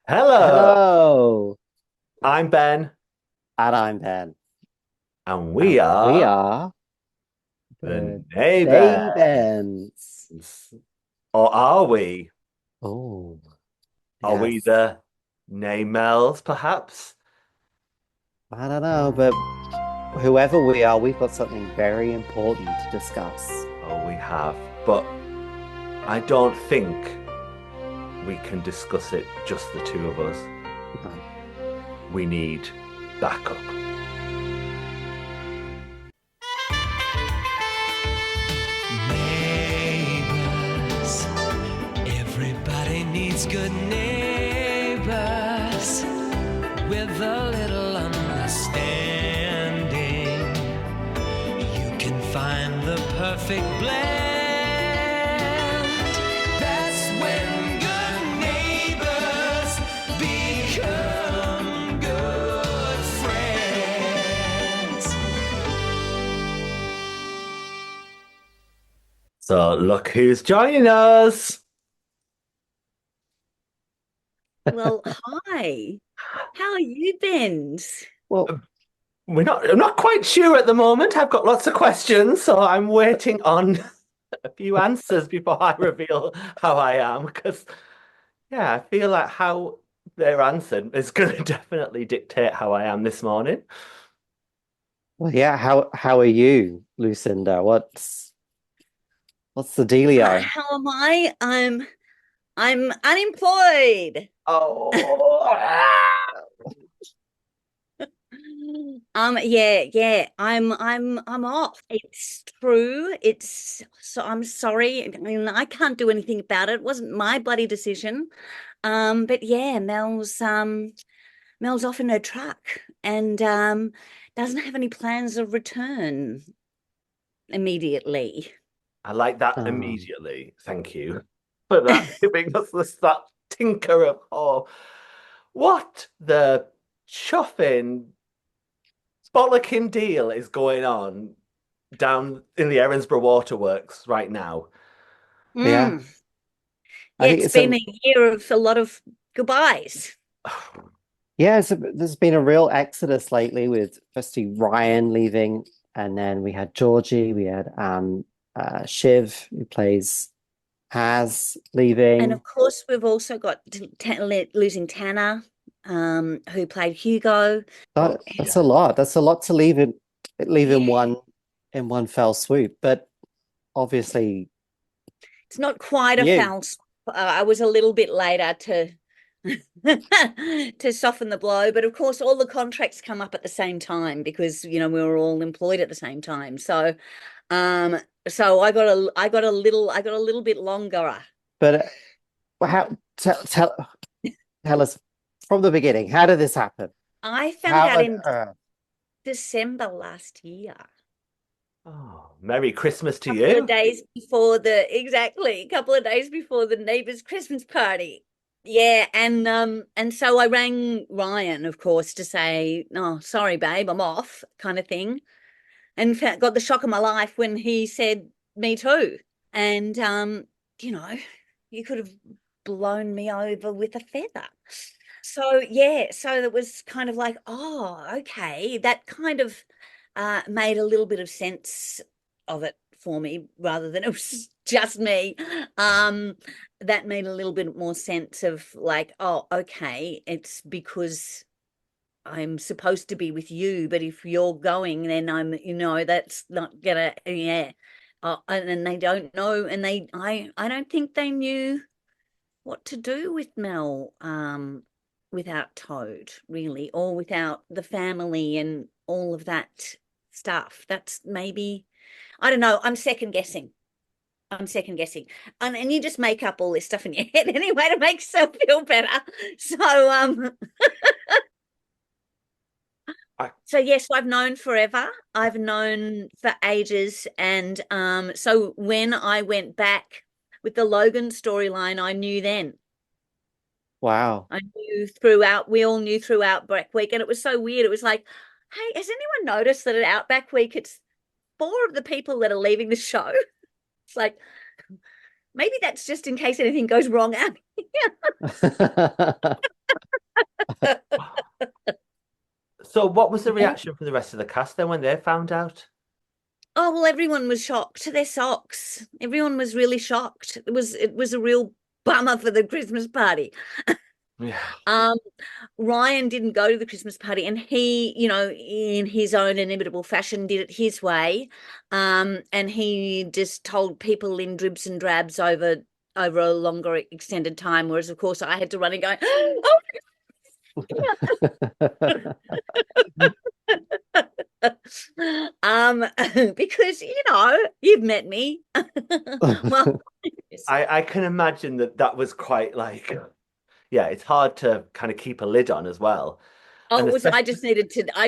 Hello, Hello, I'm Ben, and I'm Ben, and we and we are are the the Neighbours. Neighbours. Or are we? Oh, Are we yes. the Naymels, perhaps? I don't know, but whoever we are, we've got something very important to discuss. Oh, we have. But I don't think we can discuss it just the two of us. No. We need backup. Neighbors, everybody needs good neighbors with a little understanding. You can find the perfect blend. That's when good neighbors become good friends. So look who's joining us. Well, hi. How are you been? Well, I'm not quite sure at the moment. I've got lots of questions, so I'm waiting on a few answers before I reveal how I am. Because yeah, I feel like how they're answered is going to definitely dictate how I am this morning. yeah. How are you, Lucinda? What's the dealio? How am I? I'm unemployed. Oh, Yeah. I'm off. It's true. It's so I'm sorry. I mean, I can't do anything about it. It wasn't my bloody decision. But yeah, Mel's off in her truck and doesn't have any plans of return immediately. I like that Oh, immediately. Thank you for that, giving us that tinker of oh, what the chuffing bollocking deal is going on down in the Erinsborough Waterworks right now. yeah. Mm. I Yeah, think it's it's been a a year of a lot of goodbyes. Yeah, there's been a real exodus lately with firstly Ryan leaving, and then we had Georgie, we had Shiv, who plays Has, And leaving. of course, we've also got losing Tanner, who played Hugo. Oh, That's a yeah. lot. That's a lot to leave Yeah, in one fell swoop. But obviously, it's not quite a you. foul. I was a little bit later to to soften the blow, but of course, all the contracts come up at the same time because we were all employed at the same time. Um, so I got a little bit longer. But how tell us from the beginning, how did this happen? I found How out on in earth? December last year. Oh, Merry Christmas to Couple of you. days before a couple of days before the neighbor's Christmas party. Yeah, and so I rang Ryan, of course, to say, "Oh, sorry, babe, I'm off," kind of thing, and got the shock of my life when he said, "Me too," and you know, you could have blown me over with a feather. So yeah, so it was kind of like, oh, okay, that kind of made a little bit of sense of it for me rather than it was just me. Um, that made a little bit more sense of like, oh, okay, it's because I'm supposed to be with you, but if you're going, then that's not gonna, yeah. And then they don't know, and I don't think they knew what to do with Mel without Toad, really, or without the family and all of that stuff. That's maybe, I don't know. I'm second guessing. I'm second guessing. And you just make up all this stuff in your head anyway to make yourself feel better. So I, so yes, I've known forever. I've known for ages. And so when I went back with the Logan storyline, I knew then. Wow. I knew throughout, we all knew through Outback Week. And it was so weird. It was like, hey, has anyone noticed that at Outback Week, it's four of the people that are leaving the show? It's like, maybe that's just in case anything goes wrong out here. So what was the Yeah. reaction from the rest of the cast then when they found out? Oh, well, everyone was shocked to their socks. Everyone was really shocked. It was a real bummer for the Christmas party. Yeah. Um, Ryan didn't go to the Christmas party, and he, in his own inimitable fashion, did it his way. And he just told people in dribs and drabs over a longer extended time, whereas of course I had to run and go, oh, because you've met me. Well, I can imagine that was quite like, yeah, it's hard to kind of keep a lid on as well. oh, And it was. I especially,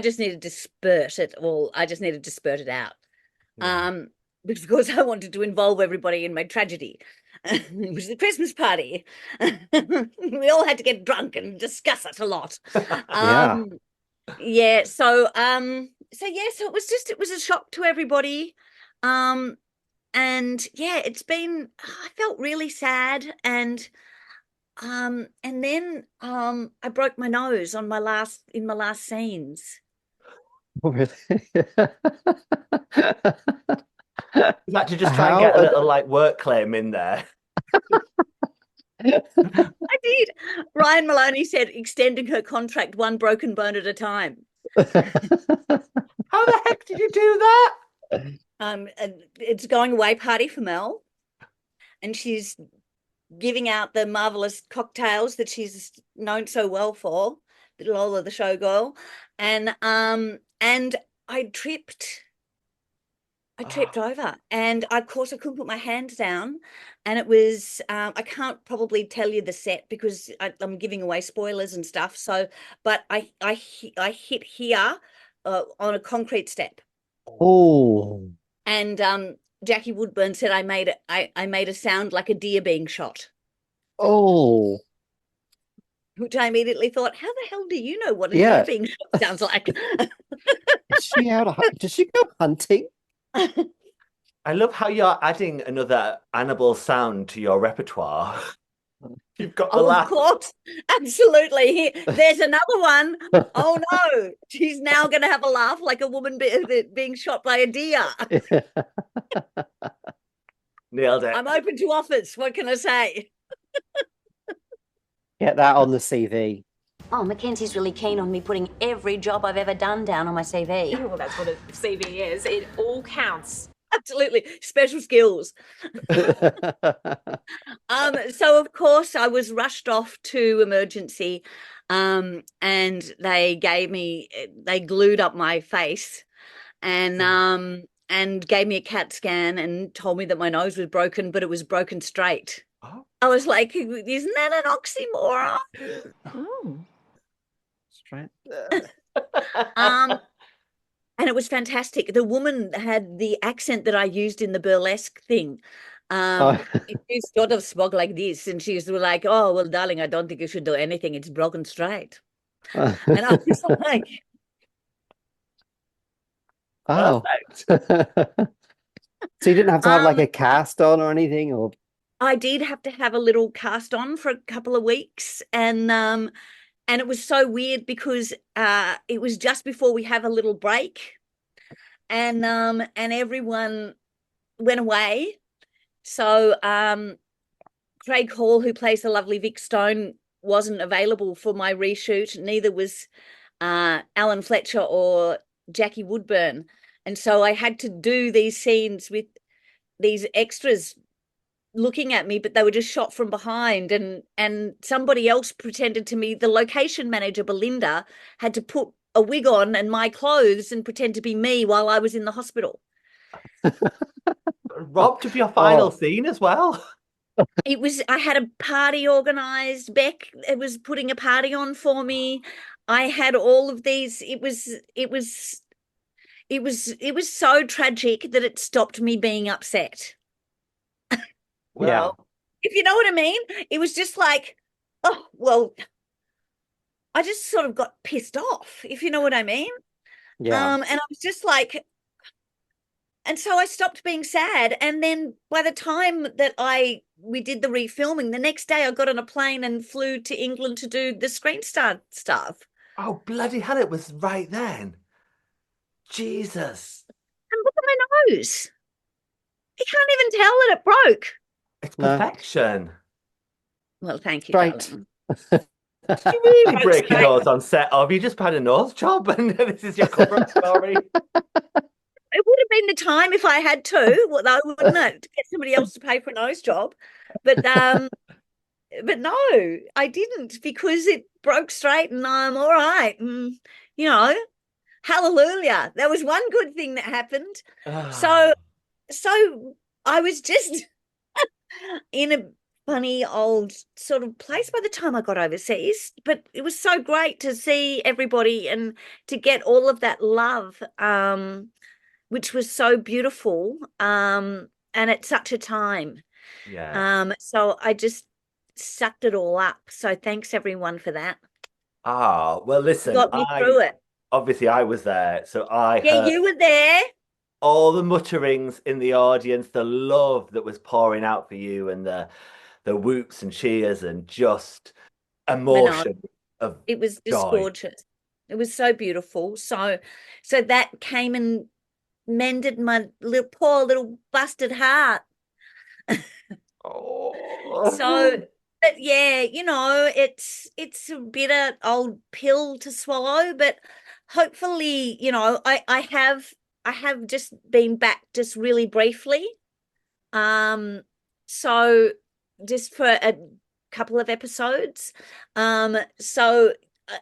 just needed to spurt it all. I just needed to spurt it out. yeah. Because of course I wanted to involve everybody in my tragedy. It was the Christmas party. We all had to get drunk and discuss it a lot. Yeah. Yeah, so it was a shock to everybody. Um, and yeah, I felt really sad, and then I broke my nose in my last scenes. Oh, really? Is that to just try and How? get a little like work claim in there? I did. Ryan Maloney said extending her contract one broken bone at a time. How the heck did you do that? And it's going away party for Mel, and she's giving out the marvelous cocktails that she's known so well for, the Lola the showgirl, and I tripped. I tripped over, and of course I couldn't put my hands down, and it was I can't probably tell you the set because I'm giving away spoilers and stuff. So, but I hit here on a concrete step, Oh, and Jackie Woodburn said I made a sound like a deer being shot, oh, which I immediately thought, how the hell do you know what a deer yeah. being shot sounds like? Is she Does she go hunting? I love how you're adding another Annabelle sound to your repertoire. You've got the Oh, of laugh. course, absolutely. There's another one. Oh no, she's now going to have a laugh like a woman being shot by a deer. Nailed it. I'm open to offers. What can I say? Get that on the CV. Oh, Mackenzie's really keen on me putting every job I've ever done down on my CV. Well, that's what a CV is. It all counts. Absolutely, special skills. So of course I was rushed off to emergency, and they glued up my face, and gave me a CAT scan and told me that my nose was broken, but it was broken straight. Oh. I was like, isn't that an oxymoron? Oh. Straight. And it was fantastic. The woman had the accent that I used in the burlesque thing. She sort of spoke like this, and she was like, "Oh, well, darling, I don't think you should do anything. It's broken straight." And I was like, Oh. Perfect. So you didn't have to have like a cast on or anything, or I did have to have a little cast on for a couple of weeks, and it was so weird because it was just before we have a little break, and everyone went away. So Craig Hall, who plays the lovely Vic Stone, wasn't available for my reshoot. Neither was Alan Fletcher or Jackie Woodburn. And so I had to do these scenes with these extras looking at me, but they were just shot from behind, and somebody else pretended to me. The location manager, Belinda, had to put a wig on and my clothes and pretend to be me while I was in the hospital. Robbed of your final scene as well. I had a party organized. Beck was putting a party on for me. I had all of these. It was so tragic that it stopped me being upset. Well, If you know what I mean. It was just like, oh, well, I just sort of got pissed off, if you know what I mean. yeah. And I was just like, and so I stopped being sad. And then by the time that we did the refilming, the next day I got on a plane and flew to England to do the Screen Star stuff. Oh, bloody hell, it was right then. Jesus. And look at my nose. You can't even tell that it broke. It's No, perfection. Well, thank you, straight. darling. Did you really Broke break your straight. nose on set? Or have you just had a nose job and this is your cover-up story? It would have been the time if I had to, well, though, wouldn't it? To get somebody else to pay for a nose job. But no, I didn't because it broke straight and I'm all right. And, you know, hallelujah. That was one good thing that happened. So I was just in a funny old sort of place by the time I got overseas, but it was so great to see everybody and to get all of that love, which was so beautiful, and at such a time. Yeah. So I just sucked it all up. So thanks everyone for that. Ah, well, You listen, got me through it. obviously I was there, so I Yeah, heard you were there. all the mutterings in the audience, the love that was pouring out for you, and the whoops and cheers and just I know. emotion of It was just joy. gorgeous. It was so beautiful. So that came and mended my little poor little busted heart. So, Oh. but yeah, it's a bitter old pill to swallow, but hopefully, I have just been back just really briefly. So just for a couple of episodes. So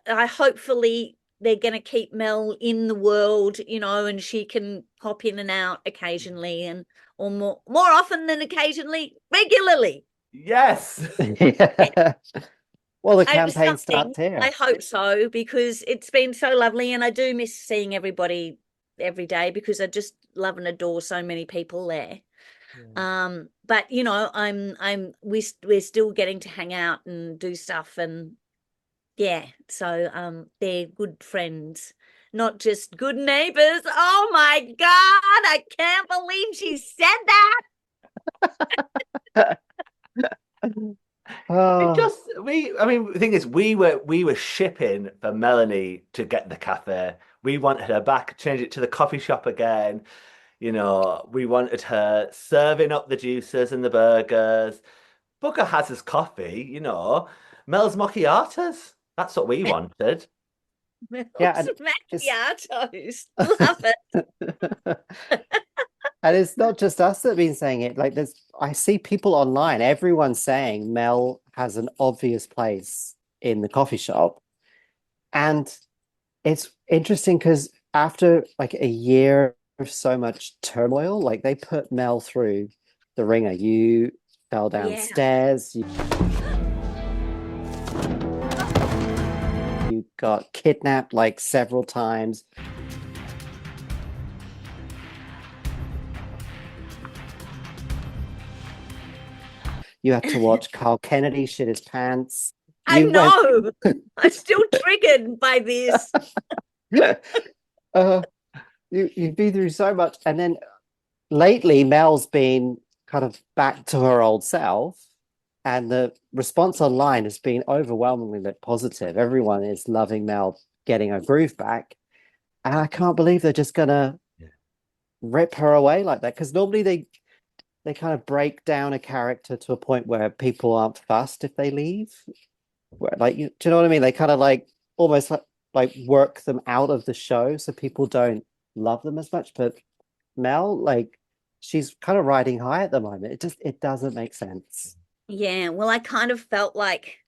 I hopefully they're going to keep Mel in the world, and she can pop in and out occasionally or more often than occasionally, regularly. Yes. Yeah. Well, the campaign Something. starts here. I hope so because it's been so lovely and I do miss seeing everybody every day because I just love and adore so many people there. But we're still getting to hang out and do stuff and yeah, so they're good friends, not just good neighbors. Oh my God, I can't believe she said that. Oh, I mean, the thing is, we were shipping for Melanie to get the cafe. We wanted her back, change it to the coffee shop again. We wanted her serving up the juices and the burgers. Bugger has his coffee, Mel's macchiatos. That's what we wanted. yeah, Mel's and it's macchiatos. Love it. and it's not just us that have been saying it. Like I see people online, everyone's saying Mel has an obvious place in the coffee shop. And it's interesting because after like a year of so much turmoil, like they put Mel through the ringer. You fell Yeah. downstairs, you got kidnapped like several times. You had to watch Carl Kennedy shit his pants. I You know. I'm still triggered by this. You've been through so much, and then lately Mel's been kind of back to her old self, and the response online has been overwhelmingly positive. Everyone is loving Mel getting her groove back, and I can't believe they're just gonna rip her away like that. Because normally they kind of break down a character to a point where people aren't fussed if they leave. Where, like, do you know what I mean? They kind of like almost like work them out of the show so people don't love them as much. But Mel, like, she's kind of riding high at the moment. It doesn't make sense. Yeah, well, I kind of felt like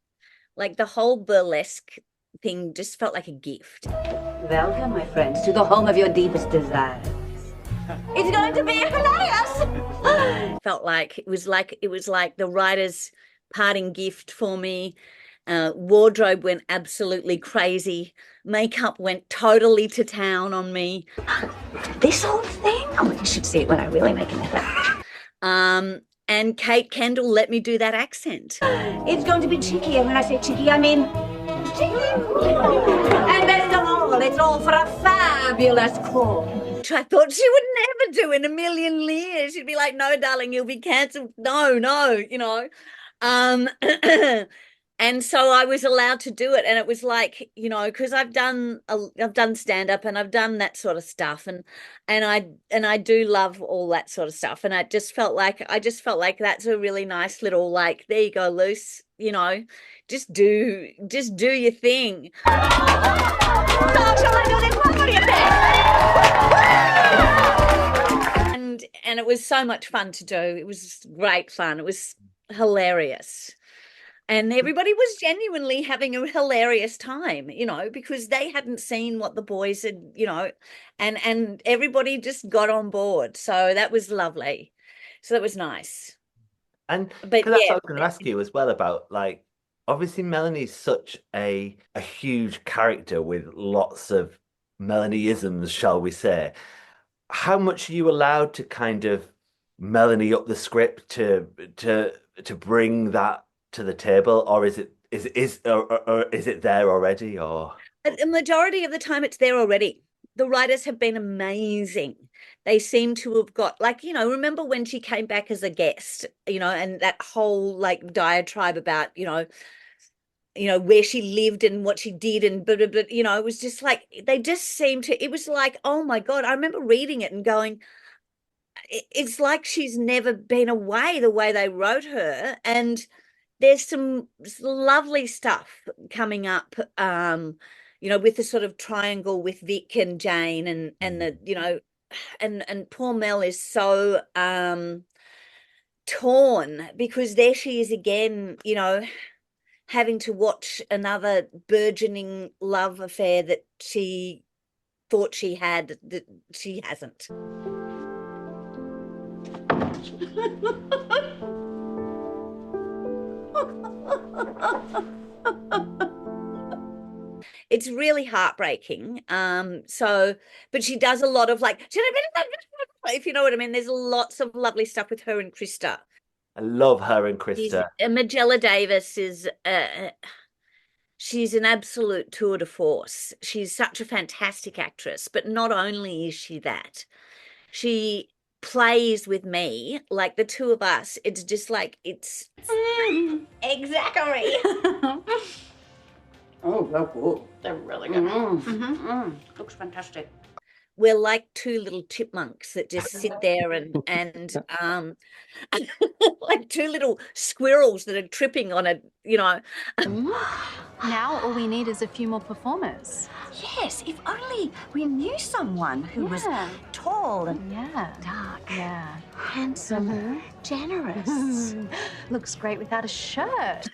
the whole burlesque thing just felt like a gift. Welcome, my friends, to the home of your deepest desires. It's going to be hilarious. Felt like it was like the writer's parting gift for me. Wardrobe went absolutely crazy. Makeup went totally to town on me. This whole thing? Oh, you should see it when I really make an effort. And Kate Kendall let me do that accent. It's going to be cheeky, and when I say cheeky, I mean cheeky. And best of all, it's all for a fabulous cause. Which I thought she would never do in a million years. She'd be like, "No, darling, you'll be cancelled." No, And so I was allowed to do it, and it was like, because I've done stand up and I've done that sort of stuff, and I do love all that sort of stuff, and I just felt like that's a really nice little, like, there you go, Luce, just do your thing. And it was so much fun to do. It was great fun. It was hilarious. And everybody was genuinely having a hilarious time, because they hadn't seen what the boys had, and everybody just got on board. So that was lovely. So that was nice. And But because that's yeah, what I was going to ask you as well about, like, obviously Melanie's such a huge character with lots of Melanieisms, shall we say. How much are you allowed to kind of Melanie up the script to bring that to the table, or or is it there already, or the majority of the time it's there already. The writers have been amazing. They seem to have got, like, remember when she came back as a guest, and that whole, like, diatribe about, where she lived and what she did, and but it was just like, they just seemed to, it was like, oh my God, I remember reading it and going, it's like she's never been away, the way they wrote her. And there's some lovely stuff coming up, with the sort of triangle with Vic and Jane, and the, and poor Mel is so torn, because there she is again, having to watch another burgeoning love affair that she thought she had, that she hasn't. It's really heartbreaking. But she does a lot of, like, if you know what I mean. There's lots of lovely stuff with her and Krista. I love her and Krista. Magella Davis is she's an absolute tour de force. She's such a fantastic actress, but not only is she that, she plays with me, like, the two of us. It's just like, it's Exactly. Oh, well, cool. They're really good. Looks fantastic. we're like two little chipmunks that just sit there and like two little squirrels that are tripping on a, Now all we need is a few more performers. Yes, if only we knew someone who was tall and Yeah. dark, Yeah. handsome, generous. Looks great without a shirt.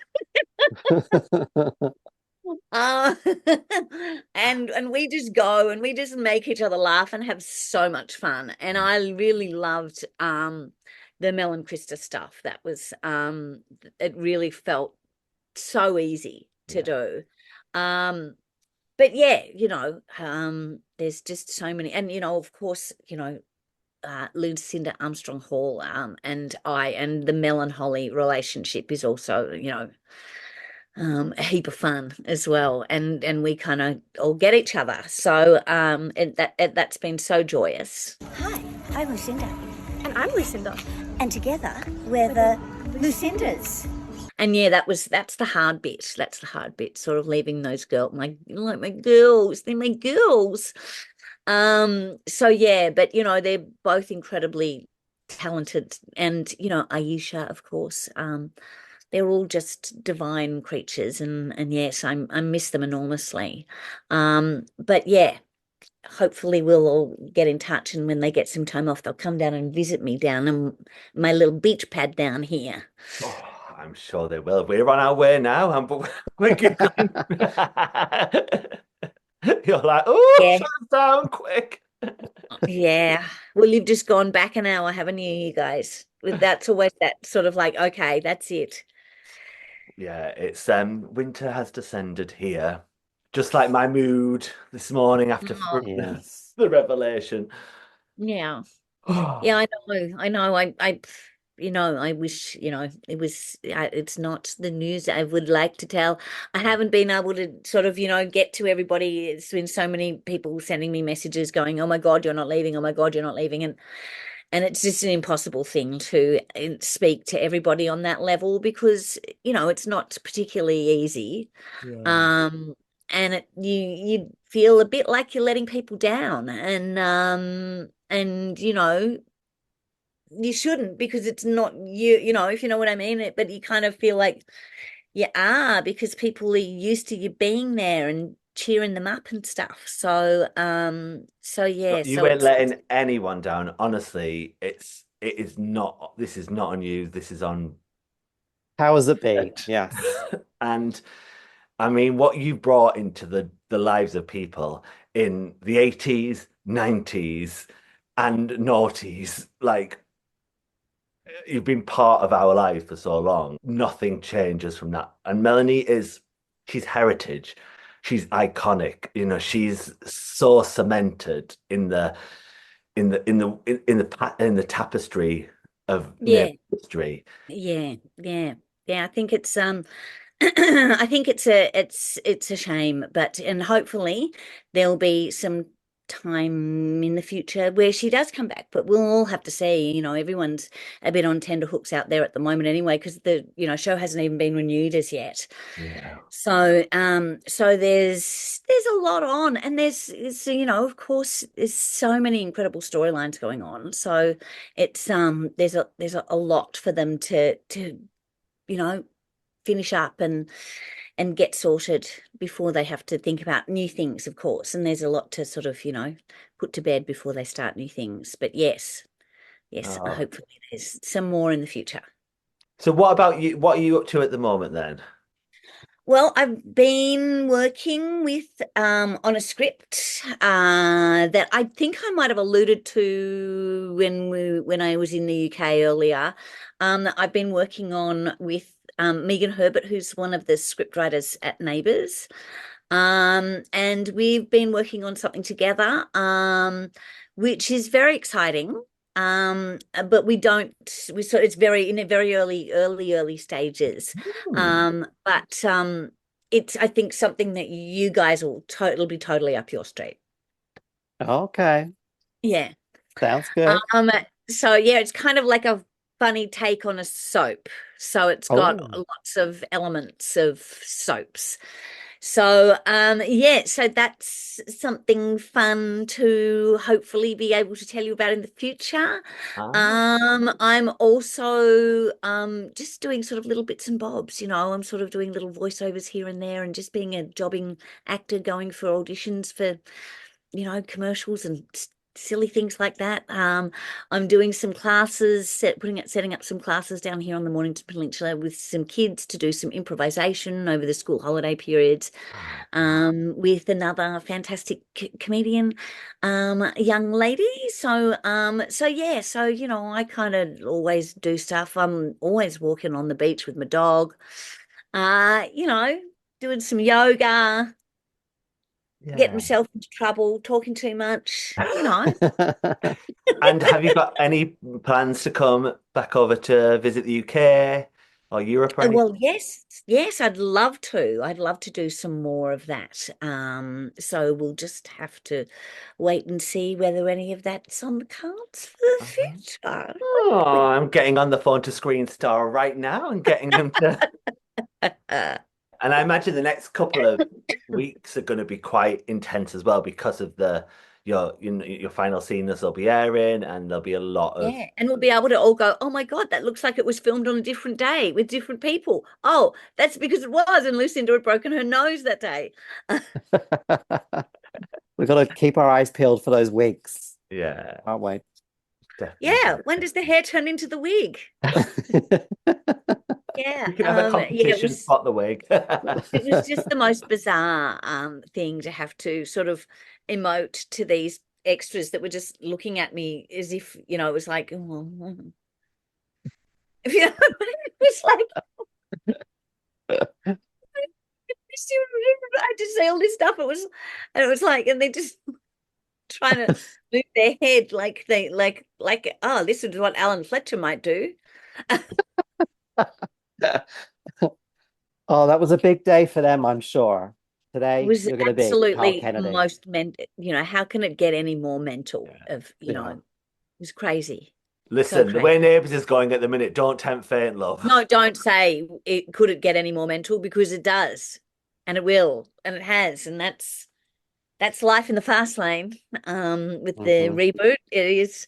and we just go and we just make each other laugh and have so much fun. And I really loved the Mel and Krista stuff. That was it really felt so easy to do. But yeah, there's just so many, and of course, Lucinda Armstrong Hall and the Mel and Holly relationship is also, a heap of fun as well, and we kind of all get each other. So that's been so joyous. Hi, I'm Lucinda. And I'm Lucinda. And together, we're the Lucindas. And yeah, that's the hard bit. That's the hard bit, sort of leaving those girls, my girls. They're my girls. So yeah, but they're both incredibly talented, and Ayesha, of course. They're all just divine creatures, and yes, I miss them enormously. But yeah, hopefully we'll all get in touch, and when they get some time off, they'll come down and visit me down in my little beach pad down here. Oh, I'm sure they will. We're on our way now, but we're giggling. You're like, oh, Yeah. shut us down quick. Yeah. Well, you've just gone back an hour, haven't you guys? That's always that sort of like, okay, that's it. Yeah, it's winter has descended here, just like my mood this morning after Yes. the revelation. Yeah. Yeah, I know. I wish, it was, it's not the news I would like to tell. I haven't been able to sort of, get to everybody. It's been so many people sending me messages going, oh my God, you're not leaving. Oh my God, you're not leaving. and it's just an impossible thing to speak to everybody on that level because, it's not particularly easy. Yeah. And you feel a bit like you're letting people down, and you shouldn't, because it's not you, if you know what I mean. But you kind of feel like you are, because people are used to you being there and cheering them up and stuff. So yeah, You so ain't it's letting anyone down. Honestly, it is not. This is not on you. This is on Powers that be. it. Yes. And I mean, what you brought into the lives of people in the 80s, 90s, and noughties, like you've been part of our life for so long. Nothing changes from that. And she's heritage. She's iconic. She's so cemented in the tapestry of yeah, history. yeah. I think it's I think it's a shame, and hopefully there'll be some time in the future where she does come back, but we'll all have to see. Everyone's a bit on tender hooks out there at the moment anyway, because the show hasn't even been renewed as yet. Yeah. So there's a lot on, and of course, there's so many incredible storylines going on. So it's there's a lot for them to finish up and get sorted before they have to think about new things, of course. And there's a lot to sort of, put to bed before they start new things. But yes, Oh. hopefully there's some more in the future. So what about you? What are you up to at the moment then? Well, I've been working with on a script that I think I might have alluded to when I was in the UK earlier. I've been working on with Megan Herbert, who's one of the script writers at Neighbours. And we've been working on something together, which is very exciting. But it's very in a very early stages. But it's, I think, something that you guys will be totally up your street. Okay. Yeah. Sounds good. So yeah, it's kind of like a funny take on a soap. So it's got Oh. lots of elements of soaps. So yeah, so that's something fun to hopefully be able to tell you about in the future. I'm also just doing sort of little bits and bobs, I'm sort of doing little voiceovers here and there, and just being a jobbing actor, going for auditions for, commercials and silly things like that. I'm doing some classes, setting up some classes down here on the Mornington Peninsula with some kids to do some improvisation over the school holiday periods, with another fantastic comedian, young lady. So yeah, I kind of always do stuff. I'm always walking on the beach with my dog, doing some yoga, getting myself into trouble, talking too much. And have you got any plans to come back over to visit the UK or Europe or anything? Well, yes, I'd love to. I'd love to do some more of that. So we'll just have to wait and see whether any of that's on the cards for the future. Oh, I'm getting on the phone to Screen Star right now and getting them to. And I imagine the next couple of weeks are going to be quite intense as well because of your final scene that will be airing, and there'll be a lot of. Yeah, and we'll be able to all go, oh my God, that looks like it was filmed on a different day with different people. Oh, that's because it was, and Lucinda had broken her nose that day. We've got to keep our eyes peeled for those wigs, Yeah, aren't we? definitely. Yeah, when does the hair turn into the wig? Yeah, We can have a competition, spot the wig. it was just the most bizarre thing to have to sort of emote to these extras that were just looking at me as if, it was like, oh. It was like, I just say all this stuff. It was like, and they just trying to move their head like oh, this is what Alan Fletcher might do. Oh, that was a big day for them, I'm sure. Today, It was you're going to be absolutely Carl Kennedy. how can it get any more mental? Yeah. It was crazy. Listen, the crazy. way Neighbours is going at the minute, don't tempt fate, love. No, don't say it could it get any more mental, because it does, and it will, and it has, and that's life in the fast lane. With the Mhm. reboot, it is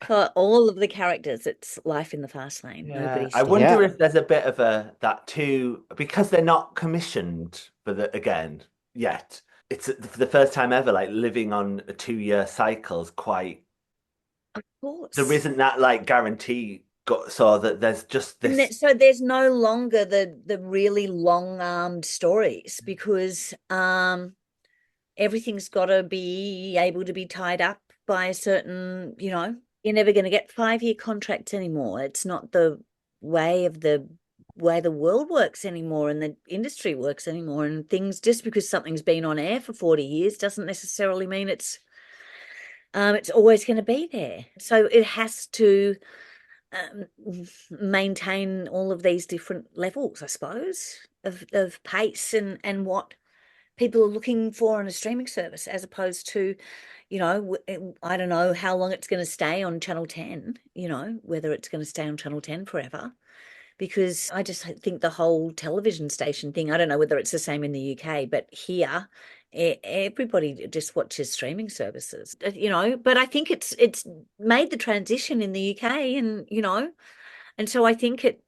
for all of the characters. It's life in the fast lane. Yeah, Nobody's I stopping. wonder Yeah. if there's a bit of that too, because they're not commissioned for the again yet. It's for the first time ever, like living on a 2-year cycle is quite. Of There course. isn't that like guarantee got so that there's just And this. so there's no longer the really long-armed stories, because everything's got to be able to be tied up by a certain, you're never going to get 5-year contracts anymore. It's not the way of the way the world works anymore and the industry works anymore. And things, just because something's been on air for 40 years doesn't necessarily mean it's always going to be there. So it has to um, maintain all of these different levels, I suppose, of pace and what people are looking for on a streaming service, as opposed to, I don't know how long it's going to stay on Channel 10, whether it's going to stay on Channel 10 forever. Because I just think the whole television station thing, I don't know whether it's the same in the UK, but here everybody just watches streaming services, but I think it's made the transition in the UK, and so I think it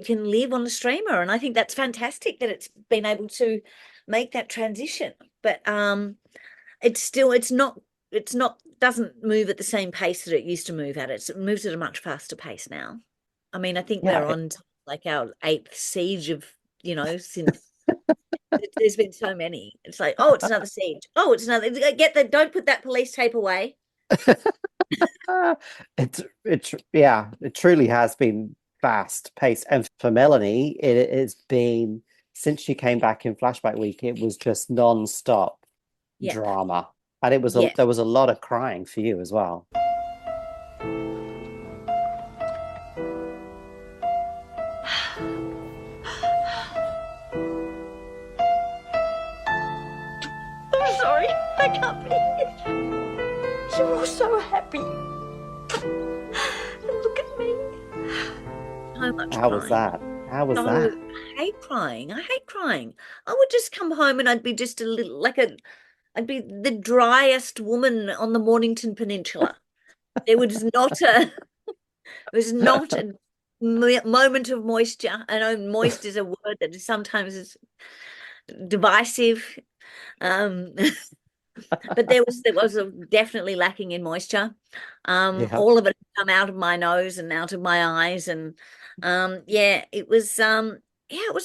can live on a streamer, and I think that's fantastic that it's been able to make that transition. But it's not doesn't move at the same pace that it used to move at. It moves at a much faster pace now. I mean, I think we're Yeah. on to like our 8th siege of, since there's been so many. It's like, oh, it's another siege. Oh, it's another. Don't put that police tape away. It truly has been fast paced. And for Melanie, it has been since she came back in Flashback Week, it was just non-stop Yeah. drama. And Yeah. there was a lot of crying for you as well. I'm sorry. I can't believe it. You're all so happy. And look at me. So much How was crying. that? How was So that? I hate crying. I hate crying. I would just come home and I'd be just a little I'd be the driest woman on the Mornington Peninsula. There was not a moment of moisture. I know moist is a word that sometimes is divisive. Um, but there was definitely lacking in moisture. Yeah. All of it had come out of my nose and out of my eyes, and it was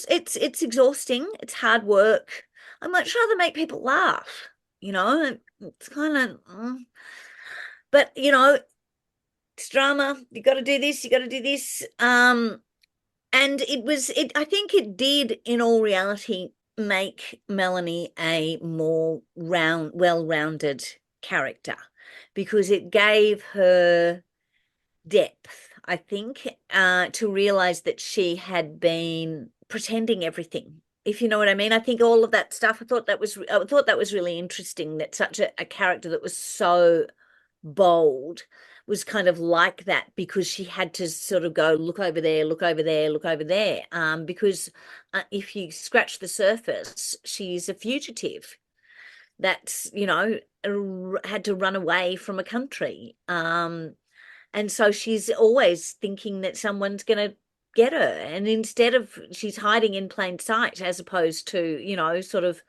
it's exhausting. It's hard work. I'd much rather make people laugh. It's kind of, but it's drama. You got to do this. You got to do this. And I think it did, in all reality, make Melanie a more well-rounded character, because it gave her depth, I think, to realize that she had been pretending everything. If you know what I mean. I think all of that stuff, I thought that was really interesting, that such a character that was so bold was kind of like that, because she had to sort of go, look over there, look over there, look over there, because if you scratch the surface, she's a fugitive that's had to run away from a country, and so she's always thinking that someone's going to get her, and instead of, she's hiding in plain sight, as opposed to sort of,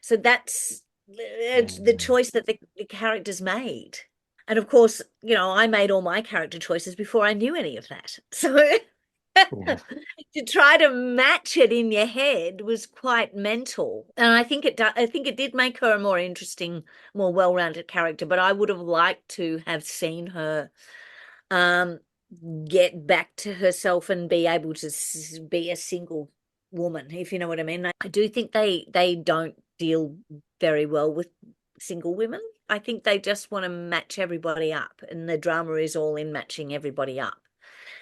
so that's the choice that the characters made. And of course, I made all my character choices before I knew any of that. So Yeah. to try to match it in your head was quite mental. And I think it did make her a more interesting, more well-rounded character, but I would have liked to have seen her get back to herself and be able to be a single woman, if you know what I mean. I do think they don't deal very well with single women. I think they just want to match everybody up, and the drama is all in matching everybody up.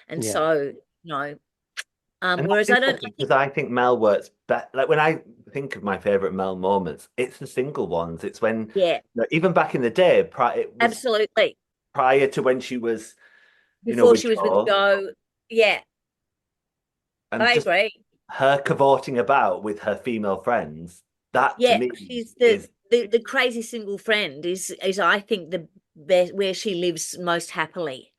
And Yeah. so, And whereas that's I don't, interesting, because I think Mel works better. Like when I think of my favorite Mel moments, it's the single ones. It's when, yeah, even back in the day, it was absolutely. prior to when she was before with she was with Joe, Joe. Yeah, and I just agree. her cavorting about with her female friends, that to Yeah, me she's is the crazy single friend is I think the best where she lives most happily.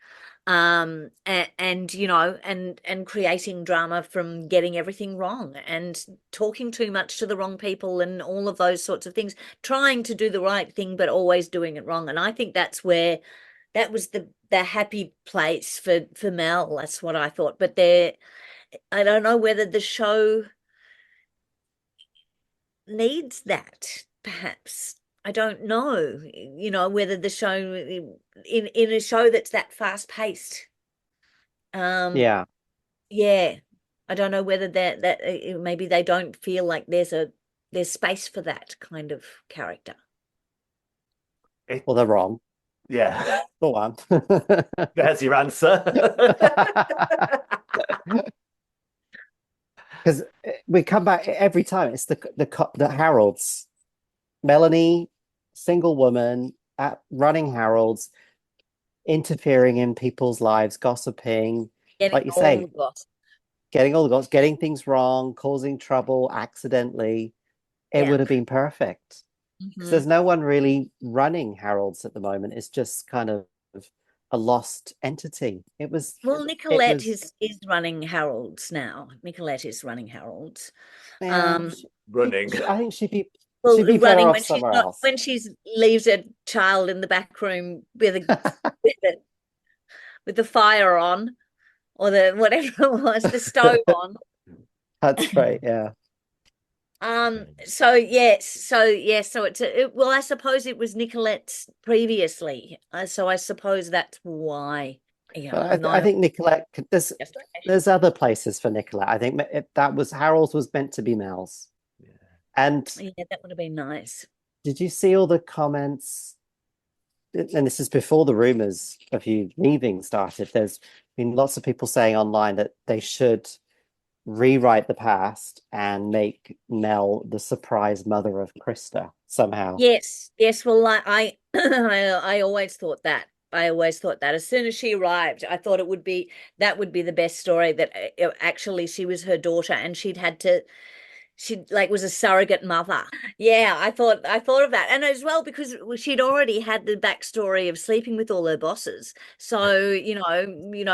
And and creating drama from getting everything wrong and talking too much to the wrong people and all of those sorts of things, trying to do the right thing but always doing it wrong. And I think that's where that was the happy place for Mel. That's what I thought. But I don't know whether the show needs that, perhaps. I don't know, whether the show in a show that's that fast paced. Yeah. Yeah, I don't know whether maybe they don't feel like there's space for that kind of character. Well, they're wrong. yeah. Go on. There's your answer. Because we come back every time. It's the Harolds, Melanie, single woman at running Harolds, interfering in people's lives, gossiping, Getting like you all the say, gossip. getting all the gossip, getting things wrong, causing trouble accidentally. It Yeah. would have been perfect. Because Mhm. there's no one really running Harolds at the moment. It's just kind of a lost entity. Well, It Nicolette was is running Harold's now. Nicolette is running Harold's. yeah. Running. I think Well, she'd be better running off when she's somewhere not else. when she's leaves her child in the back room with with the fire on or the whatever it was, the stove on. That's right. Yeah. So yes, so well, I suppose it was Nicolette's previously. So I suppose that's why. Yeah, But I'm I not think Nicolette. just There's other places for Nicolette. I think that was Harold's was meant to be Mel's. And yeah, that would have been nice. did you see all the comments? And this is before the rumors of you leaving started. There's been lots of people saying online that they should rewrite the past and make Mel the surprise mother of Krista somehow. Yes. Well, I always thought that. I always thought that as soon as she arrived, I thought that would be the best story that actually she was her daughter and she like was a surrogate mother. Yeah, I thought of that. And as well because she'd already had the backstory of sleeping with all her bosses. So,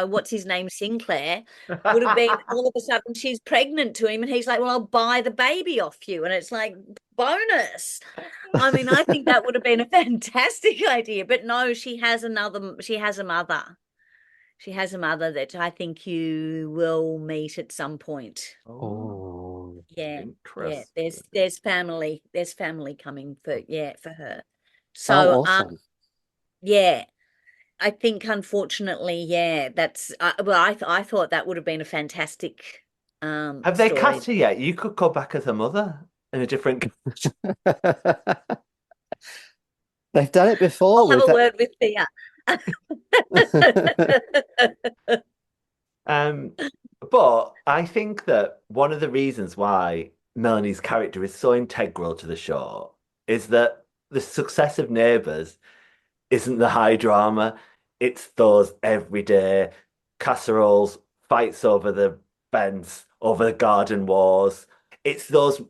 what's his name, Sinclair, would have been all of a sudden she's pregnant to him and he's like, well, I'll buy the baby off you. And it's like bonus. I mean, I think that would have been a fantastic idea. But no, she has a mother. She has a mother that I think you will meet at some point. Oh, Yeah. Interesting. There's family coming for her. oh, So awesome. yeah, I think unfortunately, yeah, that's well, I thought that would have been a fantastic Have they story. cast her yet? You could go back as her mother in a different. They've done it before I'll have with a word with Thea. Um, but I think that one of the reasons why Melanie's character is so integral to the show is that the success of Neighbours isn't the high drama. It's those everyday casseroles, fights over the fence, over the garden wars. It's those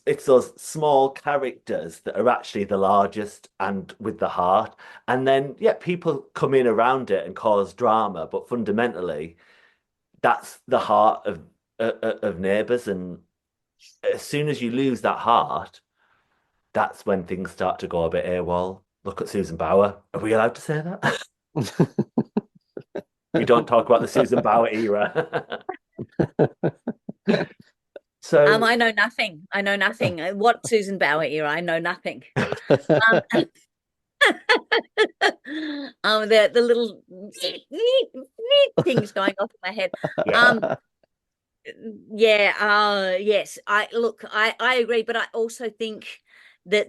it's those small characters that are actually the largest and with the heart. And then yeah, people come in around it and cause drama, but fundamentally that's the heart of Neighbours. And as soon as you lose that heart, that's when things start to go a bit AWOL. Look at Susan Bauer. Are we allowed to say that? We don't talk about the Susan Bauer era. So I know nothing. I know nothing. What Susan Bauer era? I know nothing. The little things going off in my head. Yes. I agree, but I also think that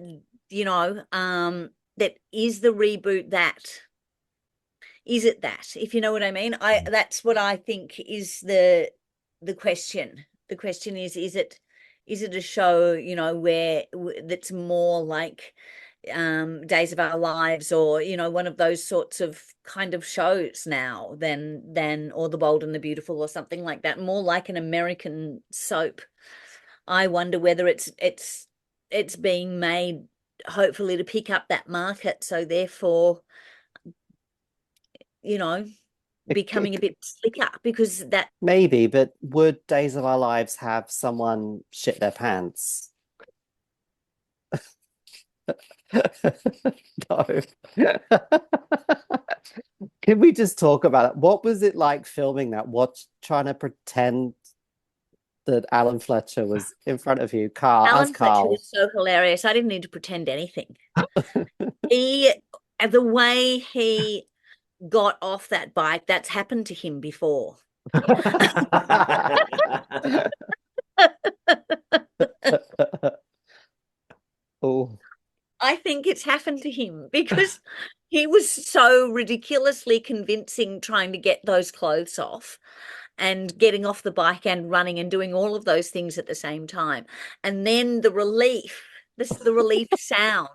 that is the reboot that is it that, if you know what I mean? That's what I think is the question. The question is it a show, where that's more like Days of Our Lives, or one of those sorts of kind of shows now than or The Bold and the Beautiful or something like that, more like an American soap. I wonder whether it's being made hopefully to pick up that market, so therefore becoming a bit slicker, because that Maybe, but would Days of Our Lives have someone shit their pants? No. Can we just talk about it? What was it like filming that? Trying to pretend that Alan Fletcher was in front of you, Carl, as Alan Fletcher Carl. was so hilarious. I didn't need to pretend anything. The way he got off that bike, that's happened to him before. Oh, I think it's happened to him because he was so ridiculously convincing trying to get those clothes off and getting off the bike and running and doing all of those things at the same time. And then the relief sound.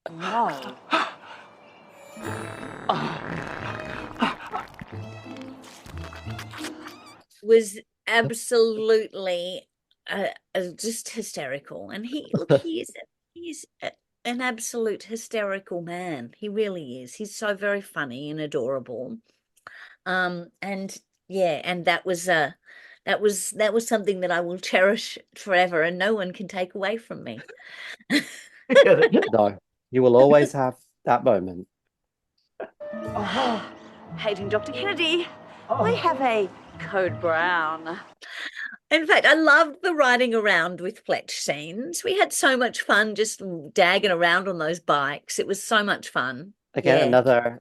Wow. Was absolutely just hysterical. And he is an absolute hysterical man. He really is. He's so very funny and adorable. And yeah, and that was something that I will cherish forever, and no one can take away from me. no, you will always have that moment. Oh, paging Dr. Kennedy. We have a code brown. In fact, I loved the riding around with Fletch scenes. We had so much fun just dagging around on those bikes. It was so much fun. Again, Yeah. another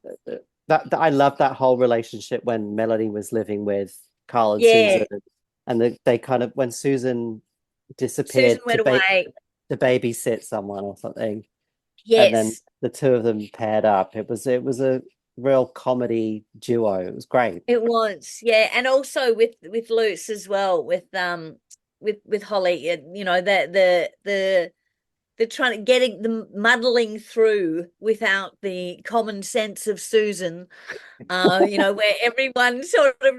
that I love that whole relationship when Melanie was living with Carl and Yeah. Susan, and they kind of when Susan disappeared Susan went away. to babysit someone or something. Yes. And then the two of them paired up. It was a real comedy duo. It was great. It was, yeah, and also with Luce as well, with Holly, the trying to getting the muddling through without the common sense of Susan, where everyone sort of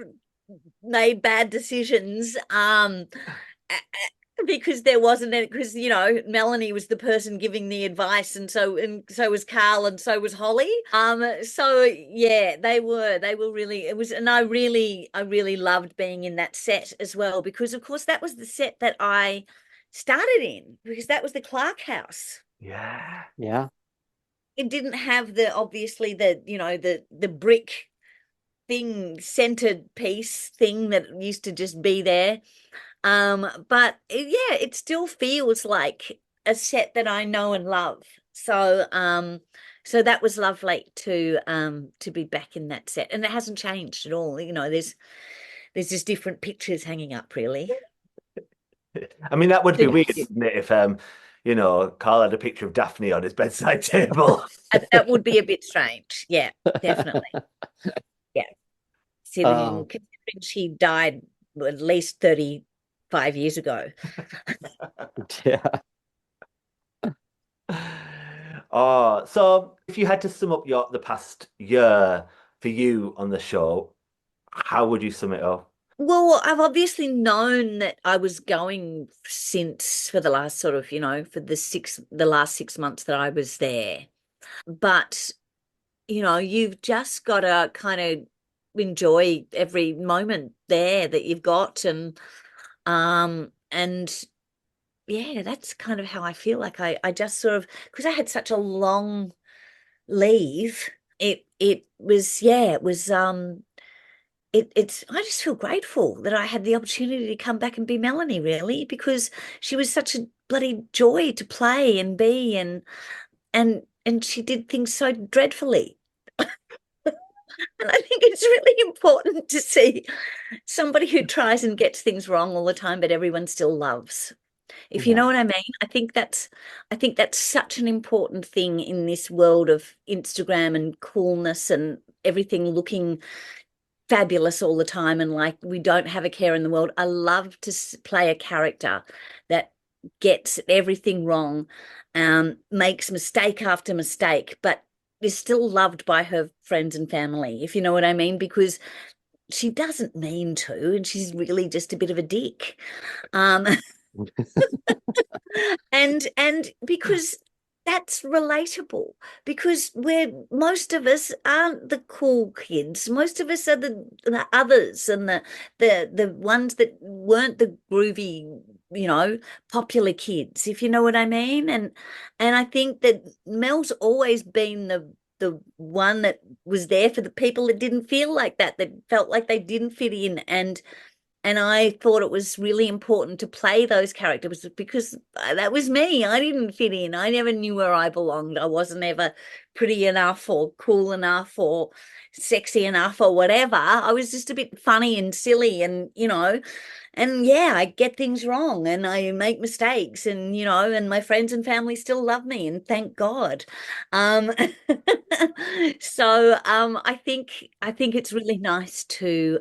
made bad decisions, because there wasn't any, because Melanie was the person giving the advice, and so was Carl, and so was Holly. So yeah, they were really, it was, and I really loved being in that set as well, because of course that was the set that I started in, because that was the Clark house. Yeah. It didn't have obviously the brick thing, centered piece thing that used to just be there. But it still feels like a set that I know and love. So that was lovely to be back in that set, and it hasn't changed at all. There's just different pictures hanging up, really. I mean, that would be weird, wouldn't it, if Carl had a picture of Daphne on his bedside table. That would be a bit strange. Yeah, definitely. Yeah. Considering she died at least 35 years ago. Yeah. So if you had to sum up the past year for you on the show, how would you sum it up? Well, I've obviously known that I was going for the last sort of, for the last 6 months that I was there. But, you've just got to kind of enjoy every moment there that you've got, and yeah, that's kind of how I feel. Like I just sort of, because I had such a long leave, I just feel grateful that I had the opportunity to come back and be Melanie, really, because she was such a bloody joy to play and be, and she did things so dreadfully. And I think it's really important to see somebody who tries and gets things wrong all the time, but everyone still loves. If you know what I mean. I think that's such an important thing in this world of Instagram and coolness and everything looking fabulous all the time, and like we don't have a care in the world. I love to play a character that gets everything wrong, makes mistake after mistake, but is still loved by her friends and family, if you know what I mean, because she doesn't mean to, and she's really just a bit of a dick. Um, and because that's relatable, because most of us aren't the cool kids. Most of us are the others, and the ones that weren't the groovy, popular kids, if you know what I mean. And I think that Mel's always been the one that was there for the people that didn't feel like that felt like they didn't fit in. And I thought it was really important to play those characters because that was me. I didn't fit in. I never knew where I belonged. I wasn't ever pretty enough or cool enough or sexy enough or whatever. I was just a bit funny and silly and, and yeah, I get things wrong and I make mistakes and, and my friends and family still love me and thank God. Um, so I think it's really nice to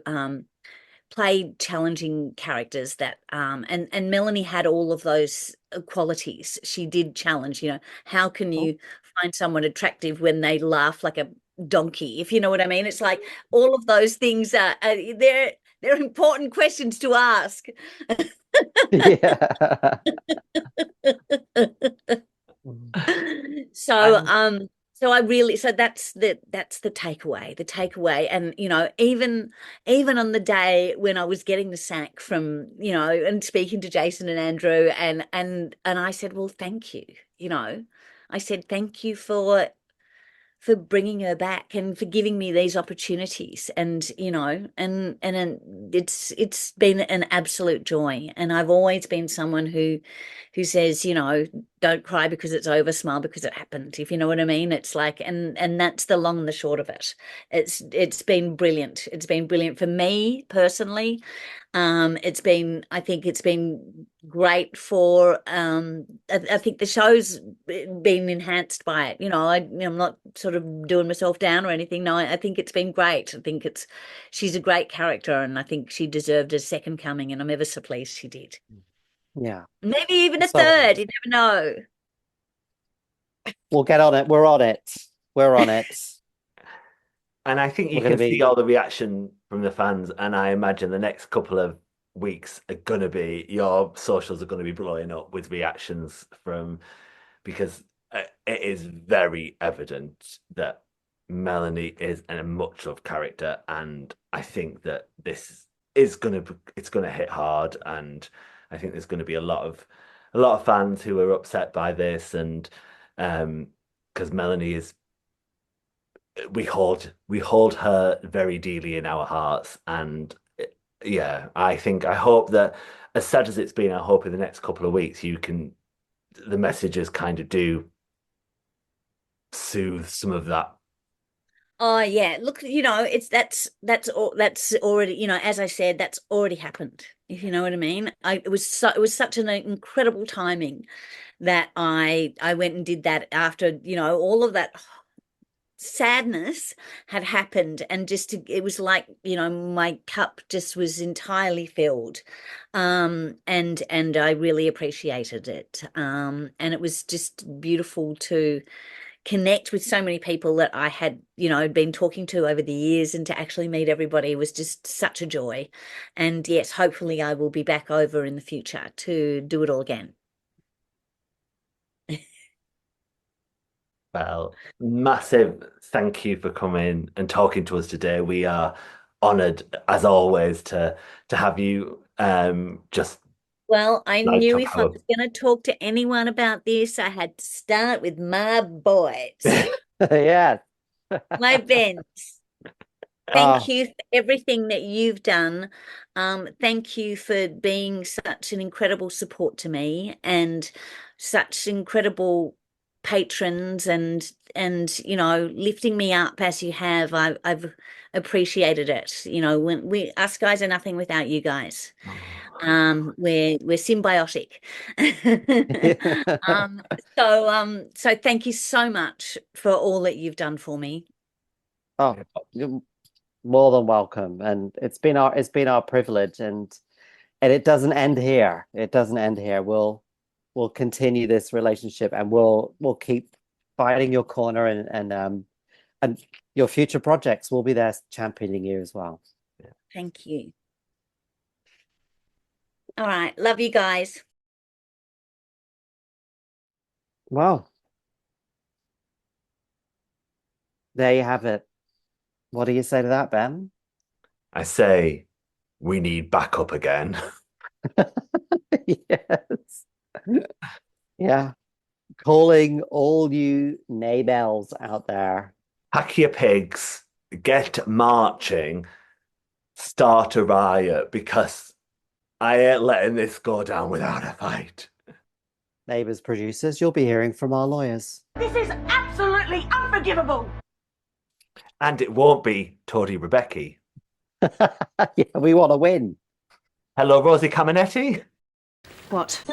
played challenging characters that and Melanie had all of those qualities. She did challenge, how can you find someone attractive when they laugh like a donkey, if you know what I mean? It's like all of those things they're important questions to ask. Yeah. So And so that's the takeaway. The takeaway. And even on the day when I was getting the sack from, and speaking to Jason and Andrew and I said, well, thank you. I said thank you for bringing her back and for giving me these opportunities. And it's been an absolute joy. And I've always been someone who says, don't cry because it's over, smile because it happened, if you know what I mean. It's like, and that's the long and the short of it. It's been brilliant. It's been brilliant for me personally. I think it's been great for I think the show's been enhanced by it. I'm not sort of doing myself down or anything. No, I think it's been great. I think she's a great character and I think she deserved a second coming and I'm ever so pleased she did. Yeah. Maybe even a So third, you never know. we'll get on it. We're on it. We're on it. And I think you We're going can to see be, all the reaction from the fans, and I imagine the next couple of weeks are gonna be your socials are gonna be blowing up with reactions from because it is very evident that Melanie is a much loved character, and I think that this is it's gonna hit hard, and I think there's gonna be a lot of fans who are upset by this, and because Melanie is we hold her very dearly in our hearts and yeah, I hope that as sad as it's been, I hope in the next couple of weeks the messages kind of do soothe some of that. Oh yeah, look, that's already, as I said, that's already happened. If you know what I mean. It was such an incredible timing that I went and did that after, all of that sadness had happened and it was like, my cup just was entirely filled. And I really appreciated it. And it was just beautiful to connect with so many people that I had, been talking to over the years and to actually meet everybody was just such a joy. And yes, hopefully I will be back over in the future to do it all again. Well, massive thank you for coming and talking to us today. We are honored as always to have you just Well, I like knew up if I our was going to talk to anyone about this, I had to start with my boys, yeah. my Bens. Thank Oh, you for everything that you've done. Thank you for being such an incredible support to me and such incredible patrons and lifting me up as you have. I've appreciated it. When us guys are nothing without you guys. We're symbiotic. um, so thank you so much for all that you've done for me. oh, you're more than welcome. And it's been our privilege and it doesn't end here. It doesn't end here. we'll continue this relationship, and we'll keep fighting your corner, and your future projects will be there championing you as well. Thank you. All right. Love you guys. Well, there you have it. What do you say to that, Ben? I say we need backup again. Yes. Yeah. Calling all you Neighbours out there. Pack your pigs, get marching, start a riot, because I ain't letting this go down without a fight. Neighbours producers, you'll be hearing from our lawyers. This is absolutely unforgivable. And it won't be Tory Rebecca. Yeah, we want to win. Hello, Rosie Caminetti. What?